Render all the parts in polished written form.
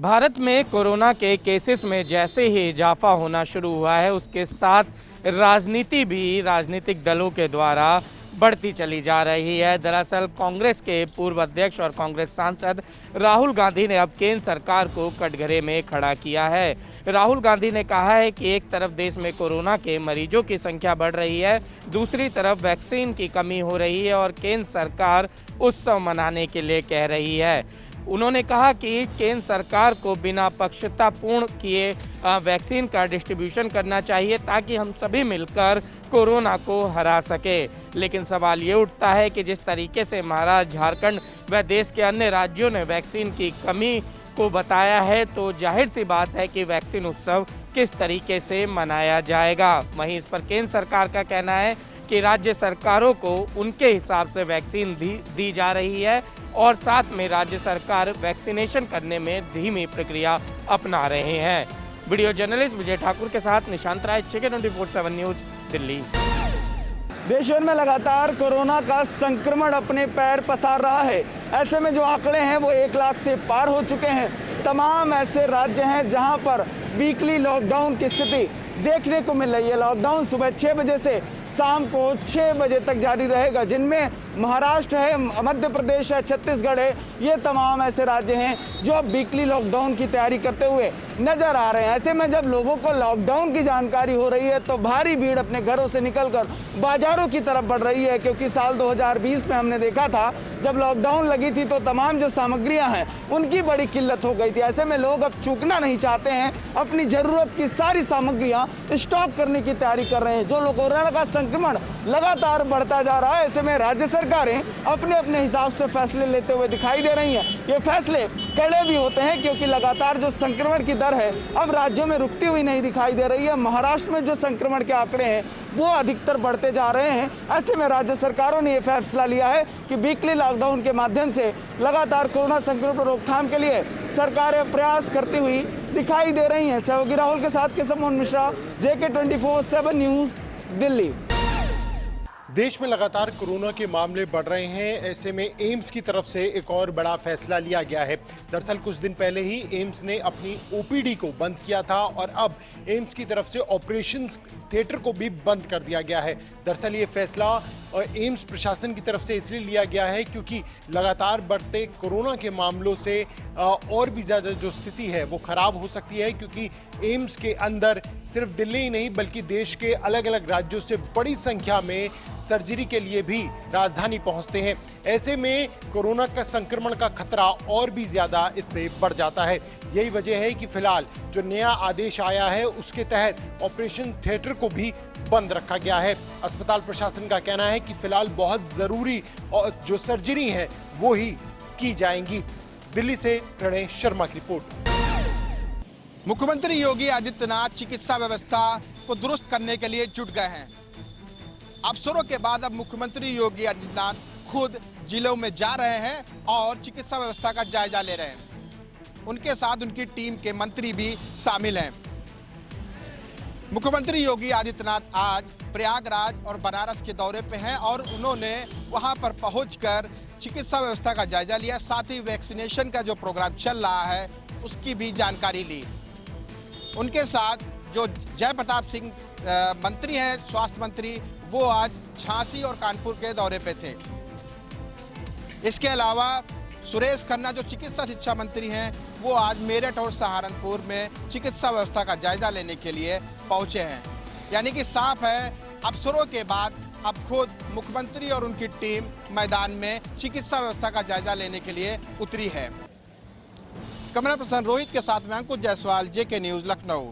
भारत में कोरोना के केसेस में जैसे ही इजाफा होना शुरू हुआ है, उसके साथ राजनीति भी राजनीतिक दलों के द्वारा बढ़ती चली जा रही है। दरअसल कांग्रेस के पूर्व अध्यक्ष और कांग्रेस सांसद राहुल गांधी ने अब केंद्र सरकार को कटघरे में खड़ा किया है। राहुल गांधी ने कहा है कि एक तरफ देश में कोरोना के मरीजों की संख्या बढ़ रही है, दूसरी तरफ वैक्सीन की कमी हो रही है और केंद्र सरकार उत्सव मनाने के लिए कह रही है। उन्होंने कहा कि केंद्र सरकार को बिना पक्षतापूर्ण किए वैक्सीन का डिस्ट्रीब्यूशन करना चाहिए ताकि हम सभी मिलकर कोरोना को हरा सके। लेकिन सवाल ये उठता है कि जिस तरीके से महाराष्ट्र, झारखंड व देश के अन्य राज्यों ने वैक्सीन की कमी को बताया है, तो जाहिर सी बात है कि वैक्सीन उत्सव किस तरीके से मनाया जाएगा। वहीं इस पर केंद्र सरकार का कहना है कि राज्य सरकारों को उनके हिसाब से वैक्सीन दी जा रही है और साथ में राज्य सरकार वैक्सीनेशन करने में धीमी प्रक्रिया अपना रहे हैं। वीडियो जर्नलिस्ट विजय ठाकुर के साथ निशांत राय, चिकन 24/7 न्यूज, दिल्ली। देश भर में लगातार कोरोना का संक्रमण अपने पैर पसार रहा है। ऐसे में जो आंकड़े हैं वो 1 लाख से पार हो चुके हैं। तमाम ऐसे राज्य हैं जहां पर वीकली लॉकडाउन की स्थिति देखने को मिल रही है। लॉकडाउन सुबह 6 बजे से शाम को 6 बजे तक जारी रहेगा, जिनमें महाराष्ट्र है, मध्य प्रदेश है, छत्तीसगढ़ है। ये तमाम ऐसे राज्य हैं जो अब वीकली लॉकडाउन की तैयारी करते हुए नजर आ रहे हैं। ऐसे में जब लोगों को लॉकडाउन की जानकारी हो रही है तो भारी भीड़ अपने घरों से निकलकर बाजारों की तरफ बढ़ रही है, क्योंकि साल 2020 में हमने देखा था जब लॉकडाउन लगी थी तो तमाम जो सामग्रियां हैं उनकी बड़ी किल्लत हो गई थी। ऐसे में लोग अब चूकना नहीं चाहते हैं, अपनी जरूरत की सारी सामग्रियां स्टॉक करने की तैयारी कर रहे हैं। जो कोरोना का संक्रमण लगातार बढ़ता जा रहा है, ऐसे में राज्य सरकारें अपने अपने हिसाब से फैसले लेते हुए दिखाई दे रही हैं। ये फैसले कड़े भी होते हैं क्योंकि लगातार जो संक्रमण की दर है अब राज्यों में रुकती हुई नहीं दिखाई दे रही है। महाराष्ट्र में जो संक्रमण के आंकड़े हैं वो अधिकतर बढ़ते जा रहे हैं। ऐसे में राज्य सरकारों ने यह फैसला लिया है कि वीकली लॉकडाउन के माध्यम से लगातार कोरोना संक्रमण पर रोकथाम के लिए सरकारें प्रयास करती हुई दिखाई दे रही हैं। सहयोगी राहुल के साथ केशव मोहन मिश्रा, JK 24/7 न्यूज, दिल्ली। देश में लगातार कोरोना के मामले बढ़ रहे हैं। ऐसे में एम्स की तरफ से एक और बड़ा फैसला लिया गया है। दरअसल कुछ दिन पहले ही एम्स ने अपनी OPD को बंद किया था और अब एम्स की तरफ से ऑपरेशन थिएटर को भी बंद कर दिया गया है। दरअसल ये फैसला एम्स प्रशासन की तरफ से इसलिए लिया गया है क्योंकि लगातार बढ़ते कोरोना के मामलों से और भी ज़्यादा जो स्थिति है वो खराब हो सकती है, क्योंकि एम्स के अंदर सिर्फ दिल्ली ही नहीं बल्कि देश के अलग अलग राज्यों से बड़ी संख्या में सर्जरी के लिए भी राजधानी पहुंचते हैं। ऐसे में कोरोना का संक्रमण का खतरा और भी ज्यादा इससे बढ़ जाता है। यही वजह है कि फिलहाल जो नया आदेश आया है उसके तहत ऑपरेशन थिएटर को भी बंद रखा गया है। अस्पताल प्रशासन का कहना है कि फिलहाल बहुत जरूरी और जो सर्जरी है वो ही की जाएंगी। दिल्ली से प्रणय शर्मा की रिपोर्ट। मुख्यमंत्री योगी आदित्यनाथ चिकित्सा व्यवस्था को दुरुस्त करने के लिए जुट गए हैं। अफसरों के बाद अब मुख्यमंत्री योगी आदित्यनाथ खुद जिलों में जा रहे हैं और चिकित्सा व्यवस्था का जायजा ले रहे हैं। उनके साथ उनकी टीम के मंत्री भी शामिल हैं। मुख्यमंत्री योगी आदित्यनाथ आज प्रयागराज और बनारस के दौरे पे हैं और उन्होंने वहां पर पहुंचकर चिकित्सा व्यवस्था का जायजा लिया, साथ ही वैक्सीनेशन का जो प्रोग्राम चल रहा है उसकी भी जानकारी ली। उनके साथ जो जय प्रताप सिंह मंत्री हैं, स्वास्थ्य मंत्री, वो आज झांसी और कानपुर के दौरे पे थे। इसके अलावा सुरेश खन्ना जो चिकित्सा शिक्षा मंत्री हैं, वो आज मेरठ और सहारनपुर में चिकित्सा व्यवस्था का जायजा लेने के लिए पहुंचे हैं। यानी कि साफ है, अफसरों के बाद अब खुद मुख्यमंत्री और उनकी टीम मैदान में चिकित्सा व्यवस्था का जायजा लेने के लिए उतरी है। कैमरा पर्सन रोहित के साथ में अंकुश जायसवाल, JK न्यूज, लखनऊ।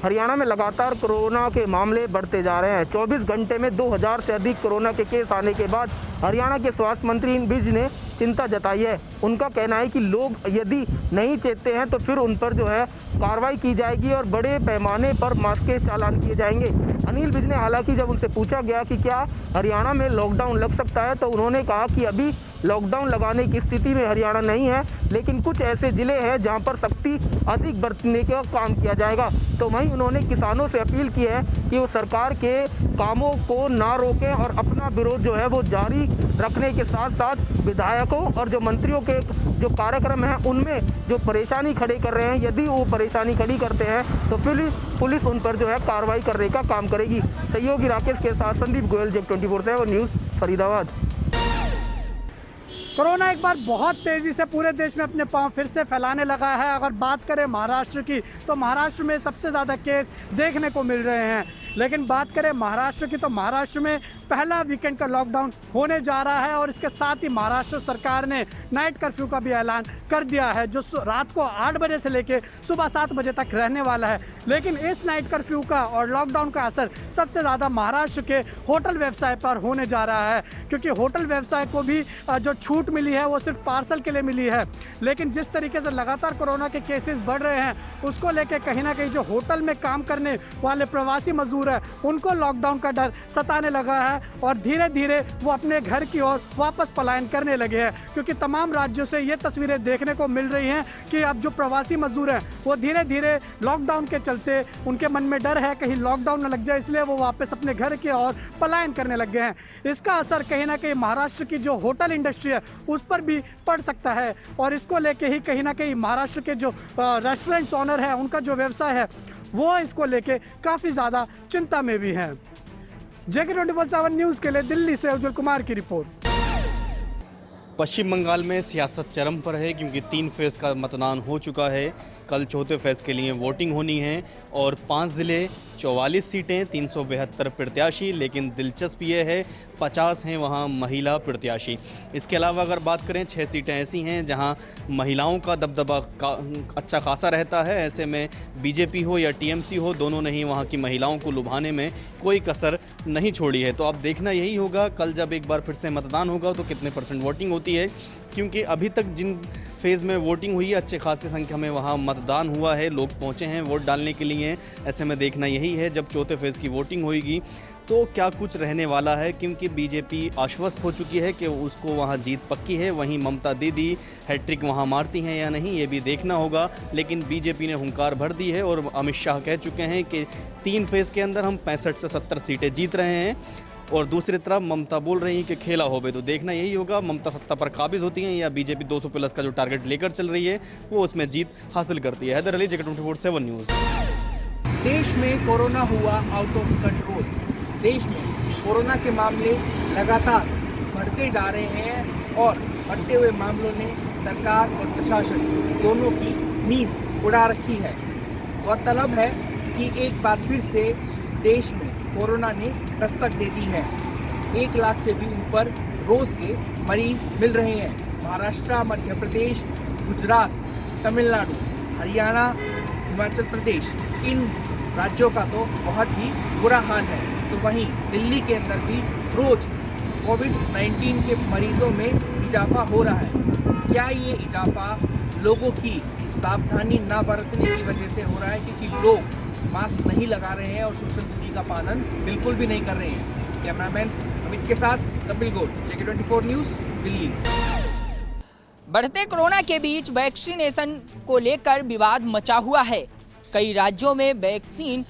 हरियाणा में लगातार कोरोना के मामले बढ़ते जा रहे हैं। 24 घंटे में 2000 से अधिक कोरोना के केस आने के बाद हरियाणा के स्वास्थ्य मंत्री विज ने चिंता जताई है। उनका कहना है कि लोग यदि नहीं चेतते हैं तो फिर उन पर जो है कार्रवाई की जाएगी और बड़े पैमाने पर मास्क के चालान किए जाएंगे। अनिल विज ने हालांकि जब उनसे पूछा गया कि क्या हरियाणा में लॉकडाउन लग सकता है तो उन्होंने कहा कि अभी लॉकडाउन लगाने की स्थिति में हरियाणा नहीं है, लेकिन कुछ ऐसे ज़िले हैं जहां पर सख्ती अधिक बरतने का काम किया जाएगा। तो वहीं उन्होंने किसानों से अपील की है कि वो सरकार के कामों को ना रोकें और अपना विरोध जो है वो जारी रखने के साथ साथ विधायकों और जो मंत्रियों के जो कार्यक्रम हैं उनमें जो परेशानी खड़ी कर रहे हैं, यदि वो परेशानी खड़ी करते हैं तो फिर पुलिस उन पर जो है कार्रवाई करने का काम करेगी। सहयोगी राकेश के साथ संदीप गोयल, जग 24/7 न्यूज़, फरीदाबाद। कोरोना एक बार बहुत तेज़ी से पूरे देश में अपने पांव फिर से फैलाने लगा है। अगर बात करें महाराष्ट्र की तो महाराष्ट्र में सबसे ज़्यादा केस देखने को मिल रहे हैं। लेकिन बात करें महाराष्ट्र की तो महाराष्ट्र में पहला वीकेंड का लॉकडाउन होने जा रहा है और इसके साथ ही महाराष्ट्र सरकार ने नाइट कर्फ्यू का भी ऐलान कर दिया है, जो रात को 8 बजे से लेकर सुबह 7 बजे तक रहने वाला है। लेकिन इस नाइट कर्फ्यू का और लॉकडाउन का असर सबसे ज़्यादा महाराष्ट्र के होटल व्यवसाय पर होने जा रहा है, क्योंकि होटल व्यवसाय को भी जो छूट मिली है वो सिर्फ पार्सल के लिए मिली है। लेकिन जिस तरीके से लगातार कोरोना के केसेस बढ़ रहे हैं उसको लेकर कहीं ना कहीं जो होटल में काम करने वाले प्रवासी मजदूर है उनको लॉकडाउन का डर सताने लगा है और धीरे धीरे वो अपने घर की ओर वापस पलायन करने लगे हैं, क्योंकि तमाम राज्यों से ये तस्वीरें देखने को मिल रही हैं कि अब जो प्रवासी मजदूर हैं वो धीरे धीरे लॉकडाउन के चलते उनके मन में डर है कहीं लॉकडाउन न लग जाए, इसलिए वो वापस अपने घर की ओर पलायन करने लग गए हैं। इसका असर कहीं ना कहीं महाराष्ट्र की जो होटल इंडस्ट्री है उस पर भी पड़ सकता है और इसको लेके ही कहीं ना कहीं महाराष्ट्र के जो रेस्टोरेंट्स ओनर है उनका जो व्यवसाय है वो इसको लेके काफ़ी ज़्यादा चिंता में भी हैं। जग 24/7 न्यूज़ के लिए दिल्ली से उज्जवल कुमार की रिपोर्ट। पश्चिम बंगाल में सियासत चरम पर है क्योंकि 3 फेज़ का मतदान हो चुका है। कल चौथे फेज़ के लिए वोटिंग होनी है और 5 ज़िले 44 सीटें 372 प्रत्याशी, लेकिन दिलचस्प ये है 50 हैं वहाँ महिला प्रत्याशी। इसके अलावा अगर बात करें 6 सीटें ऐसी हैं जहाँ महिलाओं का दबदबा अच्छा खासा रहता है। ऐसे में बीजेपी हो या टीएमसी हो, दोनों ने ही वहाँ की महिलाओं को लुभाने में कोई कसर नहीं छोड़ी है। तो अब देखना यही होगा कल जब एक बार फिर से मतदान होगा तो कितने % वोटिंग होती है, क्योंकि अभी तक जिन फेज़ में वोटिंग हुई है अच्छे खासी संख्या में वहाँ मतदान हुआ है, लोग पहुँचे हैं वोट डालने के लिए। ऐसे में देखना यही है जब चौथे फेज़ की वोटिंग होगी तो क्या कुछ रहने वाला है, क्योंकि बीजेपी आश्वस्त हो चुकी है कि उसको वहाँ जीत पक्की है। वहीं ममता दीदी हैट्रिक वहाँ मारती हैं या नहीं ये भी देखना होगा, लेकिन बीजेपी ने हुंकार भर दी है और अमित शाह कह चुके हैं कि 3 फेज़ के अंदर हम 65 से 70 सीटें जीत रहे हैं। और दूसरी तरफ ममता बोल रही हैं कि खेला होवे, तो देखना यही होगा ममता सत्ता पर काबिज होती हैं या बीजेपी 200+ का जो टारगेट लेकर चल रही है वो उसमें जीत हासिल करती है। हैदर अली, जग 24/7 न्यूज़। देश में कोरोना हुआ आउट ऑफ कंट्रोल। देश में कोरोना के मामले लगातार बढ़ते जा रहे हैं और बढ़ते हुए मामलों ने सरकार और प्रशासन दोनों की नींद उड़ा रखी है। गौरतलब है कि एक बार फिर से देश में कोरोना ने दस्तक दे दी है। 1 लाख से भी ऊपर रोज़ के मरीज मिल रहे हैं। महाराष्ट्र, मध्य प्रदेश, गुजरात, तमिलनाडु, हरियाणा, हिमाचल प्रदेश, इन राज्यों का तो बहुत ही बुरा हाल है। तो वहीं दिल्ली के अंदर भी रोज़ कोविड-19 के मरीजों में इजाफा हो रहा है। क्या ये इजाफा लोगों की सावधानी ना बरतने की वजह से हो रहा है, क्योंकि लोग मास्क नहीं लगा रहे हैं और सोशल दूरी का पालन बिल्कुल भी नहीं कर रहे हैं। कैमरामैन अमित के साथ कपिल गौड़, जग 24 न्यूज़, दिल्ली। बढ़ते कोरोना के बीच वैक्सीनेशन को लेकर विवाद मचा हुआ है। कई राज्यों में वैक्सीन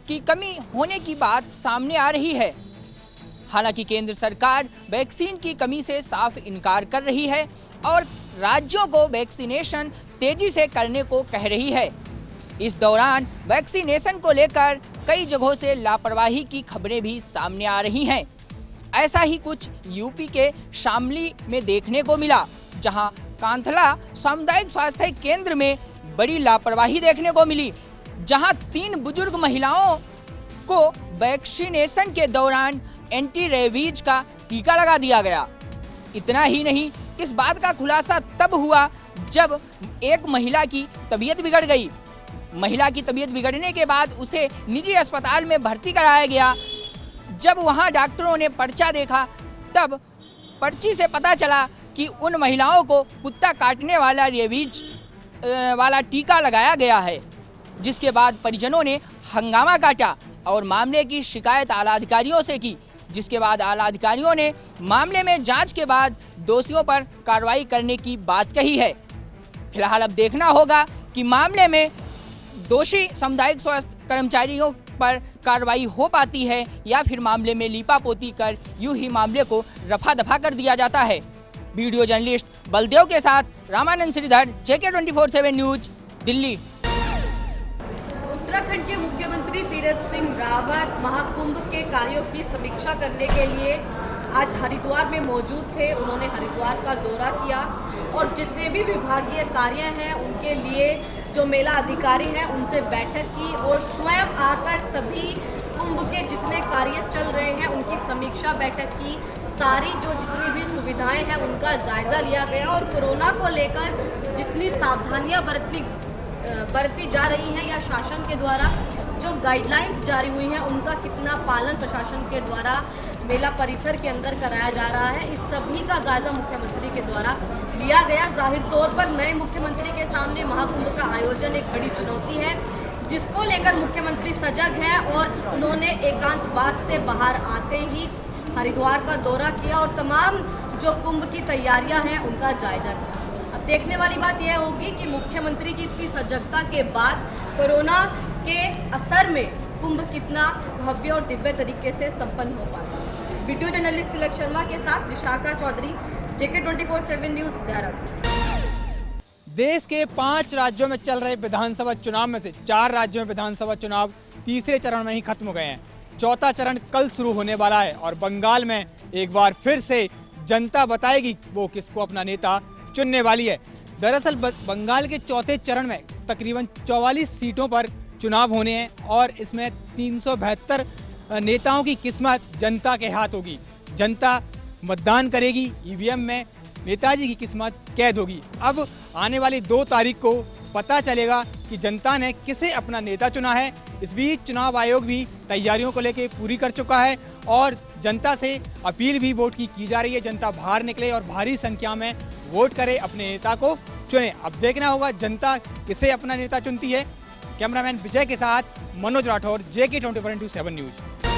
की कमी होने की बात सामने आ रही है। हालांकि केंद्र सरकार वैक्सीन की कमी से साफ इनकार कर रही है और राज्यों को वैक्सीनेशन तेजी से करने को कह रही है। इस दौरान वैक्सीनेशन को लेकर कई जगहों से लापरवाही की खबरें भी सामने आ रही हैं। ऐसा ही कुछ यूपी के शामली में देखने को मिला, जहां कांथला सामुदायिक स्वास्थ्य केंद्र में बड़ी लापरवाही देखने को मिली, जहां 3 बुजुर्ग महिलाओं को वैक्सीनेशन के दौरान एंटी रेबीज का टीका लगा दिया गया। इतना ही नहीं, इस बात का खुलासा तब हुआ जब एक महिला की तबीयत बिगड़ गई। महिला की तबीयत बिगड़ने के बाद उसे निजी अस्पताल में भर्ती कराया गया। जब वहां डॉक्टरों ने पर्चा देखा तब पर्ची से पता चला कि उन महिलाओं को कुत्ता काटने वाला रेबीज वाला टीका लगाया गया है, जिसके बाद परिजनों ने हंगामा काटा और मामले की शिकायत आला अधिकारियों से की, जिसके बाद आला अधिकारियों ने मामले में जांच के बाद दोषियों पर कार्रवाई करने की बात कही है। फिलहाल अब देखना होगा कि मामले में दोषी सामुदायिक स्वास्थ्य कर्मचारियों पर कार्रवाई हो पाती है या फिर मामले में लीपापोती कर यूं ही मामले को रफा दफा कर दिया जाता है। वीडियो जर्नलिस्ट बलदेव के साथ रामानंद श्रीधर, JK 24/7 न्यूज, दिल्ली। उत्तराखंड के मुख्यमंत्री तीरथ सिंह रावत महाकुंभ के कार्यों की समीक्षा करने के लिए आज हरिद्वार में मौजूद थे। उन्होंने हरिद्वार का दौरा किया और जितने भी विभागीय कार्य हैं उनके लिए जो मेला अधिकारी हैं उनसे बैठक की और स्वयं आकर सभी कुंभ के जितने कार्य चल रहे हैं उनकी समीक्षा बैठक की। सारी जो जितनी भी सुविधाएं हैं उनका जायजा लिया गया और कोरोना को लेकर जितनी सावधानियां बरती जा रही हैं या शासन के द्वारा जो गाइडलाइंस जारी हुई हैं उनका कितना पालन प्रशासन के द्वारा मेला परिसर के अंदर कराया जा रहा है, इस सभी का जायजा मुख्यमंत्री के द्वारा लिया गया। जाहिर तौर पर नए मुख्यमंत्री के सामने महाकुंभ का आयोजन एक बड़ी चुनौती है जिसको लेकर मुख्यमंत्री सजग हैं और उन्होंने एकांतवास से बाहर आते ही हरिद्वार का दौरा किया और तमाम जो कुंभ की तैयारियां हैं उनका जायजा लिया। अब देखने वाली बात यह होगी कि मुख्यमंत्री की इतनी सजगता के बाद कोरोना के असर में कुंभ कितना भव्य और दिव्य तरीके से संपन्न हो पाता है। वीडियो जर्नलिस्ट तिलक शर्मा के साथ विशाखा चौधरी, JK 24/7 न्यूज, देहरादून। देश के 5 राज्यों में चल रहे विधानसभा चुनाव में से 4 राज्यों में विधानसभा चुनाव तीसरे चरण में ही खत्म हो गए हैं। चौथा चरण कल शुरू होने वाला है और बंगाल में एक बार फिर से जनता बताएगी वो किसको अपना नेता चुनने वाली है। दरअसल बंगाल के चौथे चरण में तकरीबन 44 सीटों पर चुनाव होने हैं और इसमें 372 नेताओं की किस्मत जनता के हाथ होगी। जनता मतदान करेगी, EVM में नेताजी की किस्मत कैद होगी। अब आने वाली 2 तारीख को पता चलेगा कि जनता ने किसे अपना नेता चुना है। इस बीच चुनाव आयोग भी तैयारियों को लेकर पूरी कर चुका है और जनता से अपील भी वोट की जा रही है। जनता बाहर निकले और भारी संख्या में वोट करे, अपने नेता को चुने। अब देखना होगा जनता किसे अपना नेता चुनती है। कैमरामैन विजय के साथ मनोज राठौर, JK 24/7 न्यूज।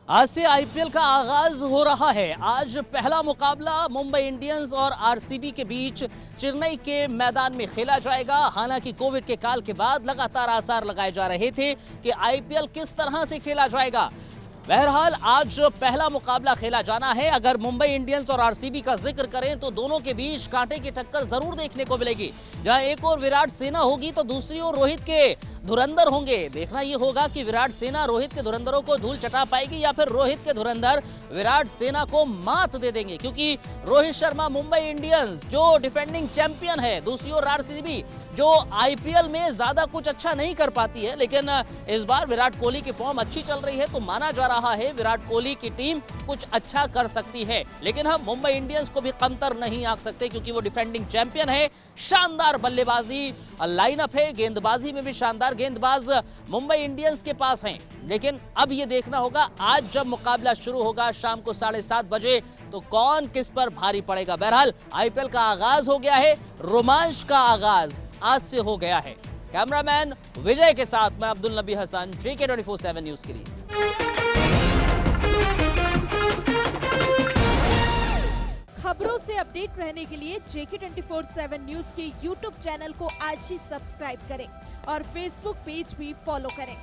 आज से IPL का आगाज हो रहा है। आज पहला मुकाबला मुंबई इंडियंस और RCB के बीच चेन्नई के मैदान में खेला जाएगा। हालांकि कोविड के काल के बाद लगातार आसार लगाए जा रहे थे कि IPL किस तरह से खेला जाएगा। बहरहाल आज पहला मुकाबला खेला जाना है। अगर मुंबई इंडियंस और RCB का जिक्र करें तो दोनों के बीच कांटे की टक्कर जरूर देखने को मिलेगी। जहां एक और विराट सेना होगी तो दूसरी ओर रोहित के धुरंधर होंगे। देखना यह होगा कि विराट सेना रोहित के धुरंधरों को धूल चटा पाएगी या फिर रोहित के धुरंधर विराट सेना को मात दे देंगे, क्योंकि रोहित शर्मा मुंबई इंडियंस जो डिफेंडिंग चैंपियन है, दूसरी ओर RCB जो IPL में ज्यादा कुछ अच्छा नहीं कर पाती है, लेकिन इस बार विराट कोहली की फॉर्म अच्छी चल रही है तो माना जा रहा है विराट कोहली की टीम कुछ अच्छा कर सकती है। लेकिन हम मुंबई इंडियंस को भी कमतर नहीं आंक सकते क्योंकि वो डिफेंडिंग चैंपियन है। शानदार बल्लेबाजी लाइनअप है, गेंदबाजी में भी शानदार गेंदबाज मुंबई इंडियंस के पास हैं। लेकिन अब ये देखना होगा आज जब मुकाबला शुरू होगा शाम को 7:30 बजे तो कौन किस पर भारी पड़ेगा। बहरहाल IPL का आगाज हो गया है, रोमांच का आगाज आज से हो गया है। कैमरामैन विजय के साथ मैं अब्दुल नबी हसन, JK 24/7 न्यूज के लिए। खबरों से अपडेट रहने के लिए JK 24/7 न्यूज के YouTube चैनल को आज ही सब्सक्राइब करें और Facebook पेज भी फॉलो करें।